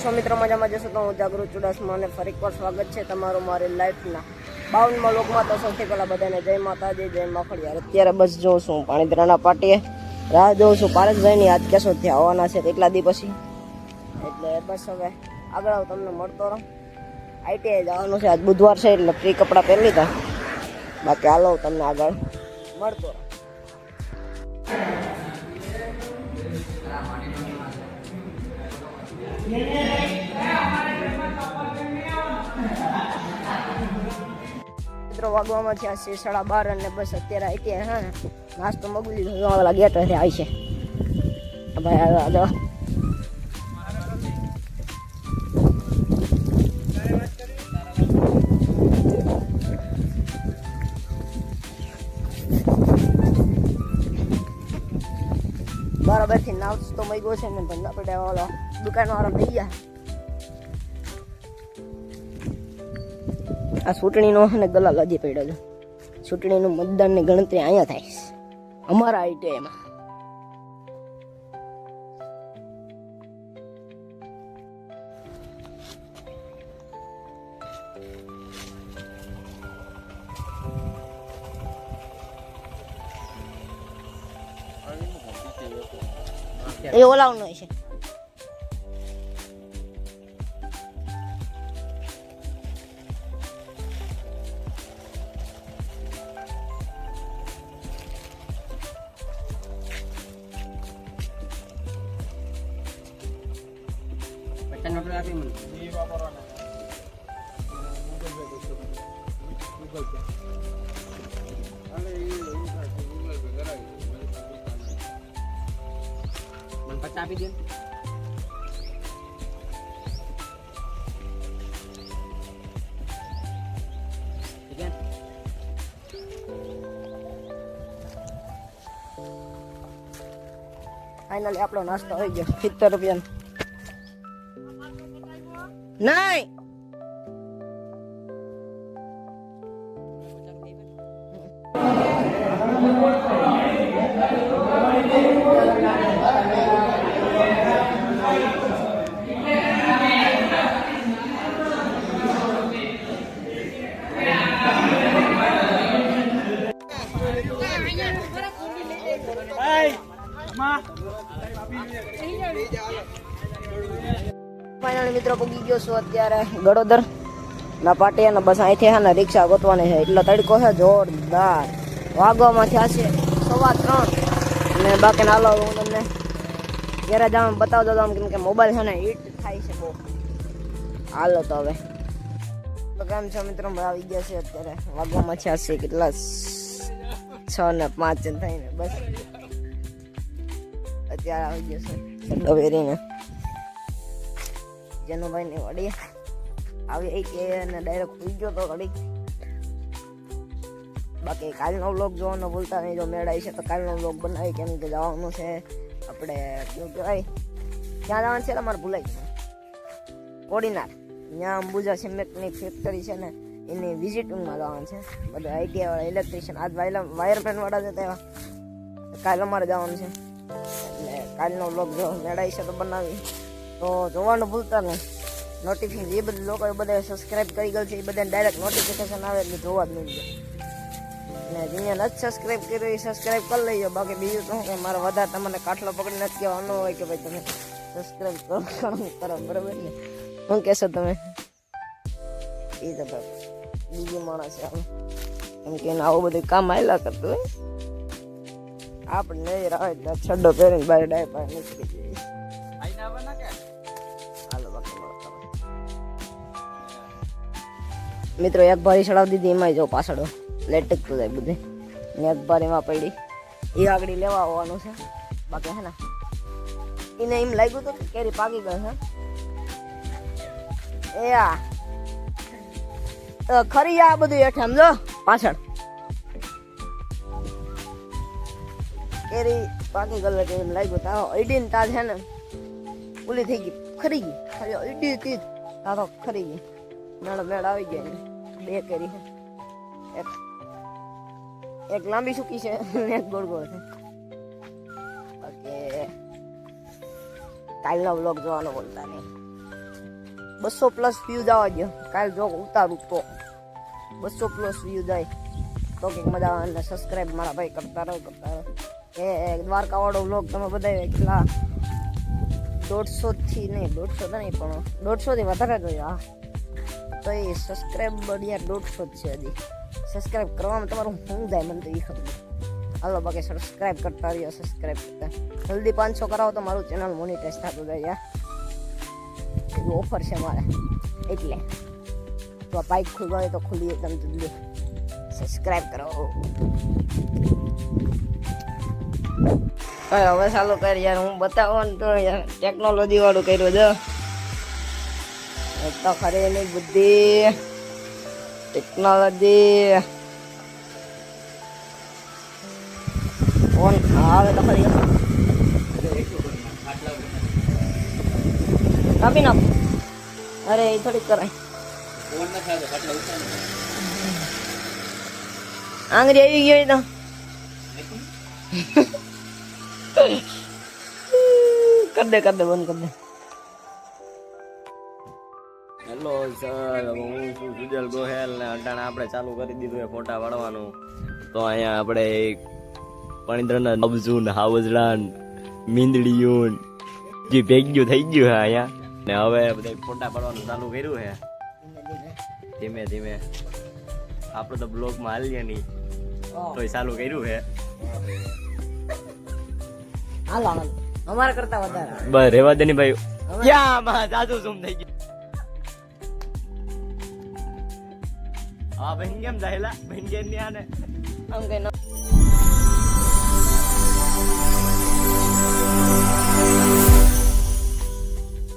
છો મિત્રો? મજામાં જશો તો હું જાગૃત ચુડાસમા અને ફરી એકવાર સ્વાગત છે તમારું મારી લાઈફના 52માં લોકમાં. તો સૌથી પહેલાં બધાને જય માતાજી, જય માખડિયા. અત્યારે બસ જોઉં છું પાણીધરાના પાટીએ, રાહ જોઉં છું પારસભાઈની. આજ કેશોદથી આવવાના છે કેટલા દી પછી, એટલે બસ હવે આગળ આવું તમને મળતો રહો. આઈટીઆઈ જવાનું છે, આજ બુધવાર છે એટલે ફ્રી કપડાં પહેરી લીધા. બાકી હાલો તમને આગળ મળતો રહો. મિત્રો વાગવામાં છે 12:30 અને બસ અત્યારે આઈટીઆઈ હા નાસ્તો મગવી લીધો. ઓલા ગેટ આવી છે ભાઈ, આવ્યો બરાબર થી નાસ્તો મગ્યો છે ને ધંધા પડે ઓલો દુકાન વાળા થઈ ગયા. આ ચૂંટણીનો અને દલાલ હજી પડ્યો છે. ચૂંટણીનું મતદાનની ગણતરી અહીંયા થાય છે અમારા આઈટીઆઈમાં. એ ઓલાવનો છે. આપી દે ફાઇનલી આપણો નાસ્તો આવી ગયો 70 રૂપિયા. નહીં ફાઇનલી મિત્રો પૂગી ગયો છું અત્યારે ગડોદર ના પાટી અને બસ અહીંથી છે ને રિક્ષા ગોતવાની છે. એટલો તડકો છે જોરદાર. વાગવામાં થયા છે 3:15 અને બાકીના હાલો હું તમને ઘરે જવાનું બતાવતો હતો કેમ કે મોબાઈલ છે ને હીટ થાય છે બહુ. હાલો તો હવે તો કેમ છે મિત્રો, આવી ગયા છે અત્યારે વાગવામાં થયા છે કેટલા 6:05 થઈને બસ અત્યારે આવી ગયો છે ડવેરીને જનુભાઈ ની વડી આવી કે અને ડાયરેક્ટ સુઈ ગયો તો ઘડી. બાકી કાલનો વ્લોગ જોવાનો ભૂલતા નહીં. જો મેળાઈ છે તો કાલનો વ્લોગ બનાવી, કેમ કે જવાનું છે આપણે શું કહેવાય ક્યાં જવાનું છે તમારે ભૂલાઈ ગયું કોડીનાર. ત્યાં અંબુજા સિમેન્ટની ફેક્ટરી છે ને એની વિઝિટિંગમાં જવાનું છે બધા આઈટીઆઈ વાળા ઇલેક્ટ્રિશિયન. આજ વાયરમેન વાળા જતા એવા કાલે અમારે જવાનું છે એટલે કાલનો વ્લોગ જો મેળાઈ છે તો બનાવી તો જોવાનું ભૂલતા નહીં. નોટિફિકેશન એ બધા લોકો બધા સબસ્ક્રાઈબ કરી ગયેલ છે એ બધાને ડાયરેક્ટ નોટિફિકેશન આવે એટલે જોવા જ નહીં જાય. અને જેને નથી સબસ્ક્રાઈબ કર્યું એ સબસ્ક્રાઈબ કરી લઈજો. બાકી બીજું તો કે મારે વધારે તમને કાટલો પકડી નથી કહેવાનો હોય કે ભાઈ તમે સબસ્ક્રાઈબ કરો બરાબર ને. શું કહેશો તમે? એ તો બીજી માણસ છે એમ કે એને આવું બધું કામ આવેલા કરતું હોય. આપણે નહીં આવે એટલે છડ્ડો પહેરીને બહાર ડાયપર નીકળી જઈએ. મિત્રો એક ભારી ચડાવી દીધી એમાં જો પાછળ લેટકતું જાય બધે. એક ભારીમાં પડી એ આગળ લેવા આવવાનું છે. બાકી હે ને એને એમ લાગ્યું હતું કે કેરી પાકી ગઈ છે. એ આ ખરી આ બધું હેઠ સમજો પાછળ કેરી પાકી ગયેલ હતી એમ લાગ્યું. તારો અડીને તાર છે ને ઓલી થઈ ગઈ ખરી ગઈ. ખરી અડી હતી તારો ખરી ગઈ. મેળ આવી ગયા. 2 કેરી છે, એક લાંબી સૂકી છે અને એક ગોળ ગોળ છે. બાકી કાલનો વ્લોગ જોવાનો ભૂલતા નહીં. 200+ વ્યૂ જવા દો. કાલ જો ઉતારું તો 200+ વ્યૂ જાય તો કંઈક મજા આવે. અને સબસ્ક્રાઈબ મારા ભાઈ કરતા રહો. એ દ્વારકા વાળો વ્લોગ તમે બધા કેટલા 150 થી નહીં 150 તો નહીં પણ 150 થી વધારે જોયો. હા તો એ સબસ્ક્રાઈબર યાર 150 જ છે. હજી સબસ્ક્રાઈબ કરવામાં તમારું શું જાય મને તો એ ખબર. હાલો બાકી સબસ્ક્રાઈબ કરતા રહ્યો. સબસ્ક્રાઈબ કરતા જલ્દી 500 કરાવો તો મારું ચેનલ મોનિટાઈઝ થતું જાય. યાર એવી ઓફર છે મારે એટલે તો બાઇક ખુલવા હોય તો ખુલીએ તમે જલ્દી સબસ્ક્રાઈબ કરો. હવે ચાલુ કર યાર. હું બતાવો ને તો યાર ટેકનોલોજી વાળું કર્યું છે. તો ખરી એની બુદ્ધિ ટેકનોલોજી ફોન આવે તો ખરી કાપી નાખો. અરે એ થોડીક કરાય. આંગળી આવી ગઈ તો કર દે બંધ કર દે. હેલો સર, હું છું સુજલ ગોહેલ ને અટાણે આપણે ચાલુ કરી દીધું એ ફોટા પાડવાનું. તો અહીંયા આપણે પાણીદ્રના નબઝુન હાવજલાન મીંદડીયું જે ભેગ્યું થઈ ગયું છે અહીંયા. ને હવે બધા ફોટા પાડવાનું ચાલુ કર્યું છે ધીમે ધીમે. આપણે તો બ્લોગમાં હાલીએ નહીં તો ચાલુ કર્યું છે. હાલો અમારા કરતા વધારે બસ રેવા દે ની ભાઈ. ક્યાં માં જાદુ ઝૂમ થઈ ગયું. હા બહેન કેમ જાહેલા બહેન કેમ ની આને આમ કઈ